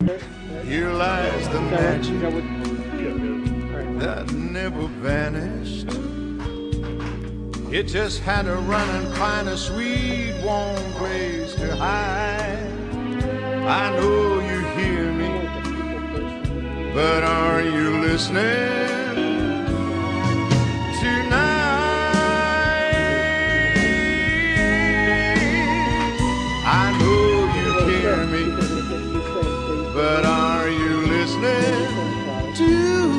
Here lies the magic that never vanished. It just had to run and find a sweet, warm place to hide. I know you hear me, but are you listening tonight? I know you hear me, but are you listening tonight?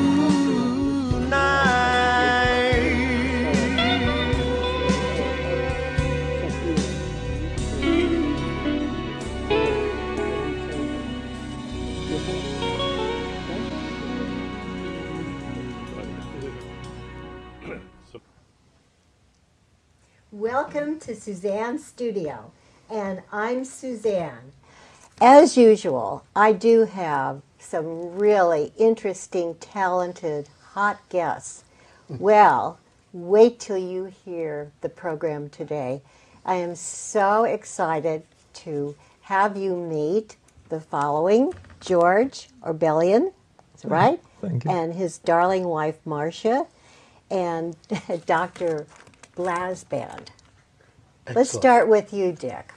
Welcome to Suzanne's studio, and I'm Suzanne. As usual, I do have some really interesting, talented, hot guests. Well, wait till you hear the program today. I am so excited to have you meet the following: George Orbelian, that's right? Thank you. And his darling wife, Marcia, and Dr. Blasband. Let's start with you, Dick.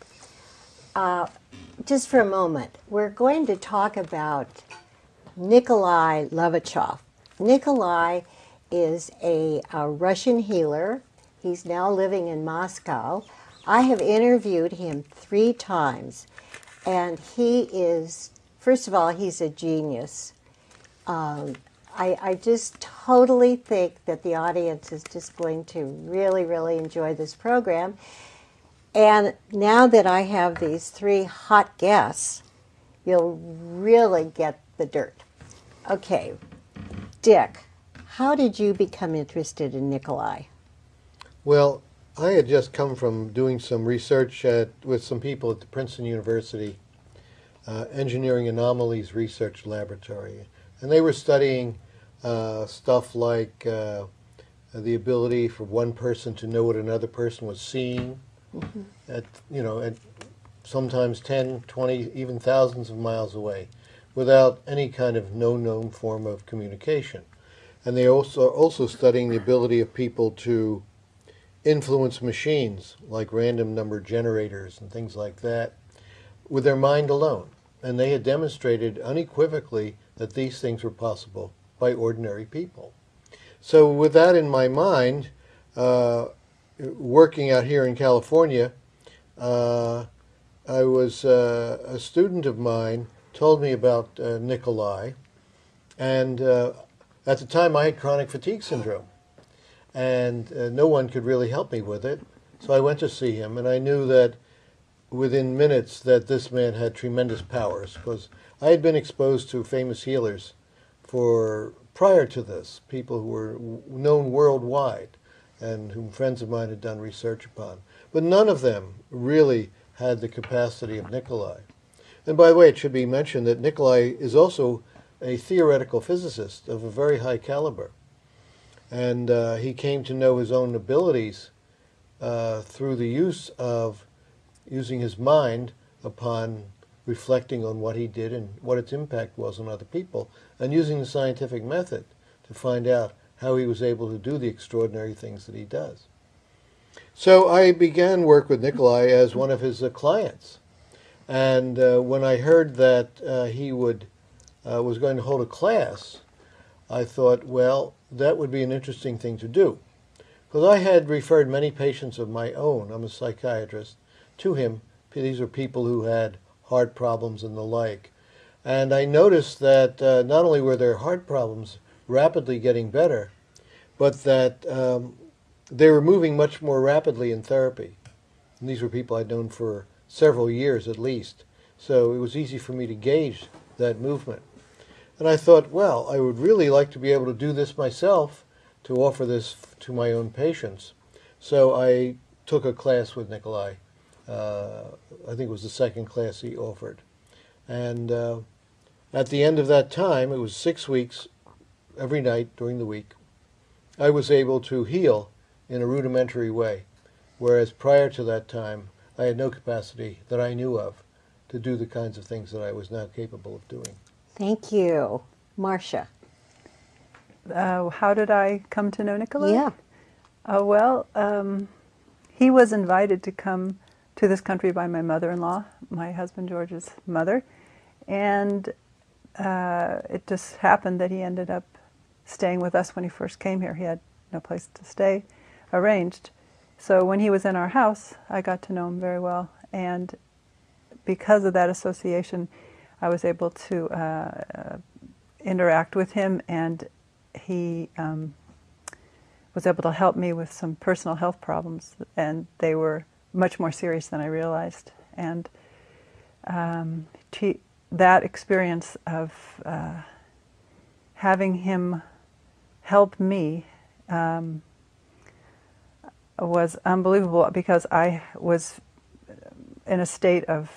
Just for a moment, we're going to talk about Nikolае Levashov. Nikolai is a Russian healer. He's now living in Moscow. I have interviewed him 3 times, and he is, first of all, he's a genius. I just totally think that the audience is just going to really, really enjoy this program. And now that I have these 3 hot guests, you'll really get the dirt. Okay, Dick, how did you become interested in Nikolai? Well, I had just come from doing some research with some people at the Princeton University Engineering Anomalies Research Laboratory. And they were studying stuff like the ability for one person to know what another person was seeing at sometimes 10, 20, even thousands of miles away without any kind of known form of communication. And they also studying the ability of people to influence machines like random number generators and things like that with their mind alone. And they had demonstrated unequivocally that these things were possible by ordinary people. So with that in my mind, working out here in California, I was a student of mine told me about Nikolai, and at the time I had chronic fatigue syndrome, and no one could really help me with it. So I went to see him, and I knew that within minutes that this man had tremendous powers, because I had been exposed to famous healers prior to this, people who were known worldwide and whom friends of mine had done research upon. But none of them really had the capacity of Nikolai. And by the way, it should be mentioned that Nikolai is also a theoretical physicist of a very high caliber. And he came to know his own abilities through the use of using his mind upon reflecting on what he did and what its impact was on other people, and using the scientific method to find out how he was able to do the extraordinary things that he does. So I began work with Nikolai as one of his clients. And when I heard that he was going to hold a class, I thought, well, that would be an interesting thing to do. Because I had referred many patients of my own, I'm a psychiatrist, to him. These are people who had heart problems and the like. And I noticed that not only were their heart problems rapidly getting better, but that they were moving much more rapidly in therapy. And these were people I'd known for several years at least. So it was easy for me to gauge that movement. And I thought, well, I would really like to be able to do this myself, to offer this to my own patients. So I took a class with Nikolai. I think it was the second class he offered. And at the end of that time, it was 6 weeks, every night during the week, I was able to heal in a rudimentary way, whereas prior to that time, I had no capacity that I knew of to do the kinds of things that I was now capable of doing. Thank you. Marcia. How did I come to know Nicolai? Yeah. He was invited to come to this country by my mother-in-law, my husband George's mother, and it just happened that he ended up staying with us when he first came here. He had no place to stay arranged. So when he was in our house, I got to know him very well, and because of that association, I was able to interact with him, and he was able to help me with some personal health problems, and they were much more serious than I realized. And that experience of having him help me was unbelievable, because I was in a state of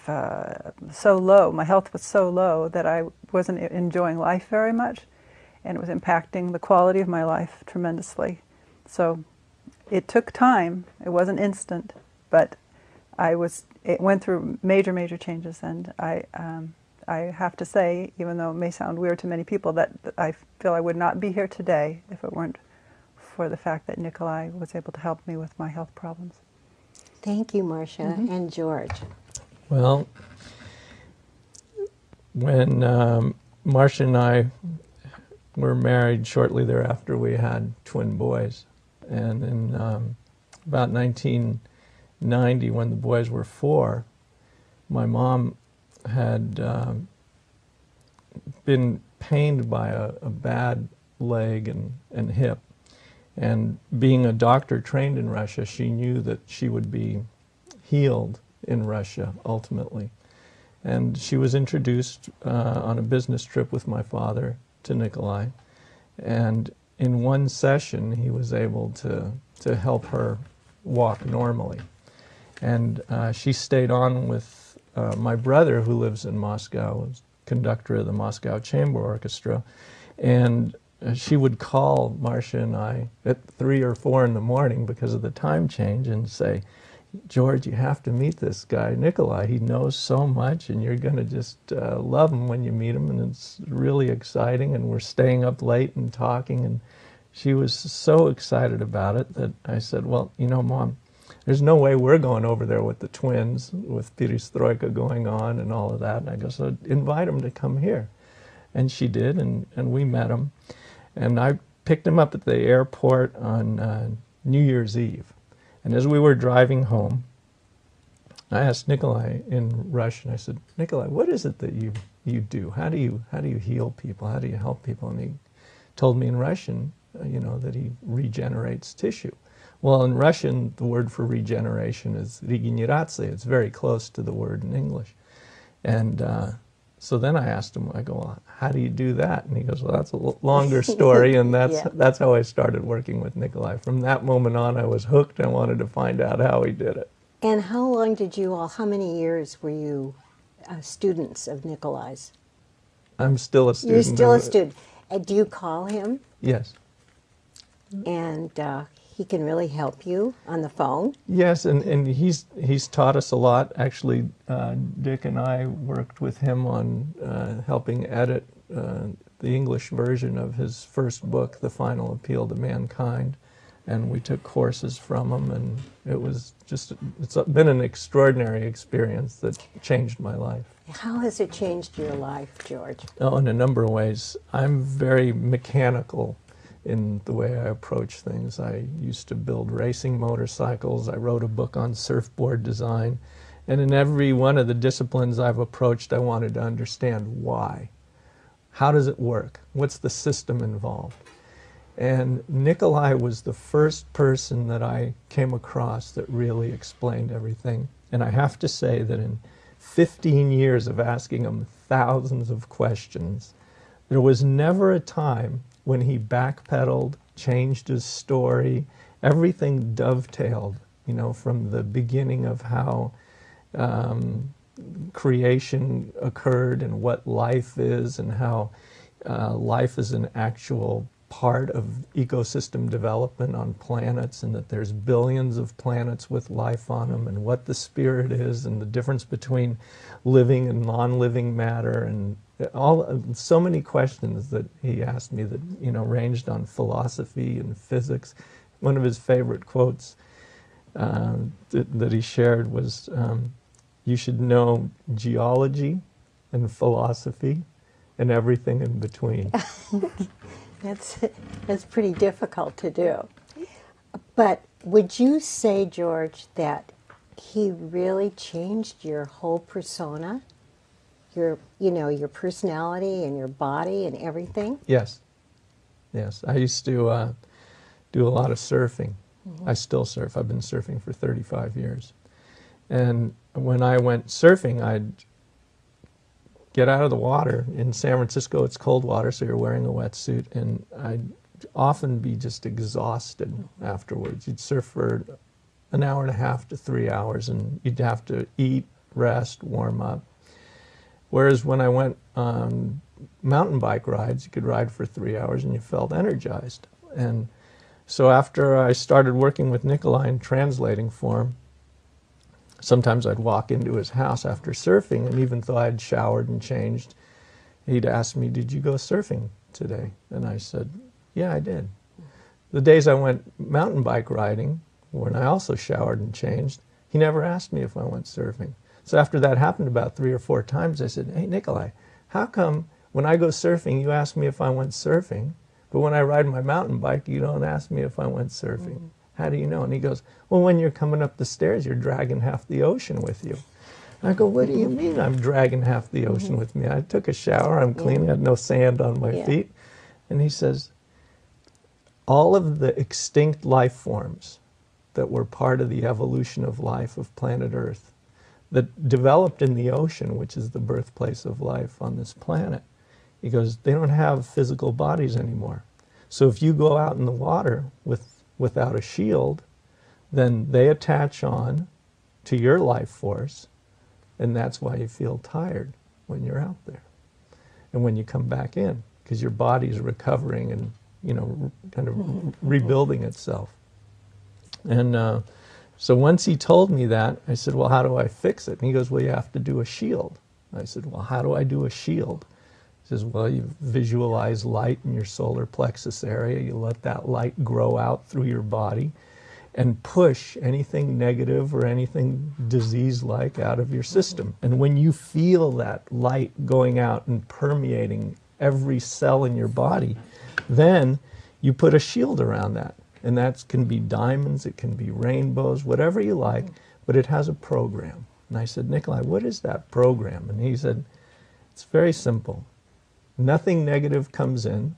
so low, my health was so low that I wasn't enjoying life very much, and it was impacting the quality of my life tremendously. So it took time, it wasn't instant, but it went through major changes, and I have to say, even though it may sound weird to many people, that I feel I would not be here today if it weren't for the fact that Nicolai was able to help me with my health problems. Thank you, Marcia. Mm-hmm. And George. Well, when Marcia and I were married, shortly thereafter we had twin boys. And in about 1990, when the boys were 4, my mom had been pained by a bad leg and hip. And being a doctor trained in Russia, she knew that she would be healed in Russia ultimately. And she was introduced on a business trip with my father to Nicolai. And in one session, he was able to help her walk normally. And she stayed on with my brother, who lives in Moscow, was conductor of the Moscow Chamber Orchestra. And she would call Marcia and I at 3 or 4 in the morning because of the time change and say, George, you have to meet this guy, Nicolai. He knows so much, and you're going to just love him when you meet him, and it's really exciting, and we're staying up late and talking, and she was so excited about it that I said, well, you know, Mom, there's no way we're going over there with the twins, with perestroika going on and all of that. And I go, so invite him to come here. And she did, and we met him. And I picked him up at the airport on New Year's Eve. And as we were driving home, I asked Nicolai in Russian, I said, Nicolai, what is it that you do? How do you heal people? How do you help people? And he told me in Russian, that he regenerates tissue. Well, in Russian, the word for regeneration is regeneraция. It's very close to the word in English. And so then I asked him, I go, well, how do you do that? And he goes, well, that's a longer story, and that's how I started working with Nicolai. From that moment on, I was hooked. I wanted to find out how he did it. And how many years were you students of Nicolai's? I'm still a student. You're still a student. Do you call him? Yes. And he can really help you on the phone? Yes, and he's taught us a lot. Actually, Dick and I worked with him on helping edit the English version of his first book, The Final Appeal to Mankind, and we took courses from him, and it's been an extraordinary experience that changed my life. How has it changed your life, George? Oh, in a number of ways. I'm very mechanical in the way I approach things. I used to build racing motorcycles. I wrote a book on surfboard design. And in every one of the disciplines I've approached, I wanted to understand why. How does it work? What's the system involved? And Nicolai was the first person that I came across that really explained everything. And I have to say that in 15 years of asking him thousands of questions, there was never a time when he backpedaled, changed his story. Everything dovetailed, from the beginning of how creation occurred and what life is, and how life is an actual part of ecosystem development on planets, and that there's billions of planets with life on them, and what the spirit is, and the difference between living and non-living matter, and so many questions that he asked me that, you know, ranged on philosophy and physics. One of his favorite quotes that he shared was, you should know geology and philosophy and everything in between. That's pretty difficult to do. But would you say, George, that he really changed your whole persona? Your personality and your body and everything? Yes. Yes. I used to do a lot of surfing. Mm-hmm. I still surf. I've been surfing for 35 years. And when I went surfing, I'd get out of the water. In San Francisco, it's cold water, so you're wearing a wetsuit, and I'd often be just exhausted afterwards. You'd surf for an hour and a half to 3 hours, and you'd have to eat, rest, warm up. Whereas when I went on mountain bike rides, you could ride for 3 hours and you felt energized. And so after I started working with Nicolai and translating for him, sometimes I'd walk into his house after surfing, and even though I'd showered and changed, he'd ask me, "Did you go surfing today?" And I said, "Yeah, I did." The days I went mountain bike riding, when I also showered and changed, he never asked me if I went surfing. So after that happened about 3 or 4 times, I said, "Hey, Nicolai, how come when I go surfing, you ask me if I went surfing, but when I ride my mountain bike, you don't ask me if I went surfing? Mm-hmm. How do you know?" And he goes, "Well, when you're coming up the stairs, you're dragging half the ocean with you." I go, "What do you mean I'm dragging half the ocean with me? I took a shower, I'm clean, I had no sand on my feet." And he says, all of the extinct life forms that were part of the evolution of life of planet Earth, that developed in the ocean, which is the birthplace of life on this planet, he goes, they don't have physical bodies anymore. So if you go out in the water without a shield, then they attach on to your life force, and that's why you feel tired when you're out there. And when you come back in, because your body's recovering and, you know, kind of rebuilding itself. And so once he told me that, I said, "Well, how do I fix it?" And he goes, "Well, you have to do a shield." I said, "Well, how do I do a shield?" He says, "Well, you visualize light in your solar plexus area. You let that light grow out through your body and push anything negative or anything disease-like out of your system. And when you feel that light going out and permeating every cell in your body, then you put a shield around that. And that can be diamonds, it can be rainbows, whatever you like, but it has a program." And I said, "Nicolai, what is that program?" And he said, "It's very simple. Nothing negative comes in.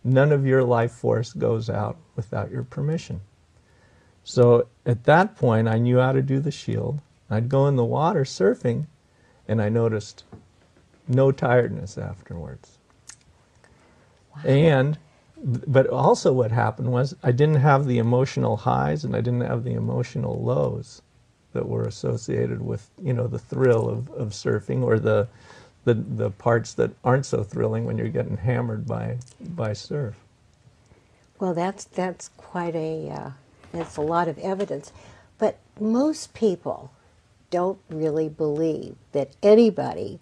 None of your life force goes out without your permission." So at that point, I knew how to do the shield. I'd go in the water surfing, and I noticed no tiredness afterwards. Wow. But also what happened was I didn't have the emotional highs and I didn't have the emotional lows that were associated with, you know, the thrill of surfing, or the parts that aren't so thrilling when you're getting hammered by surf. Well, that's quite that's a lot of evidence. But most people don't really believe that anybody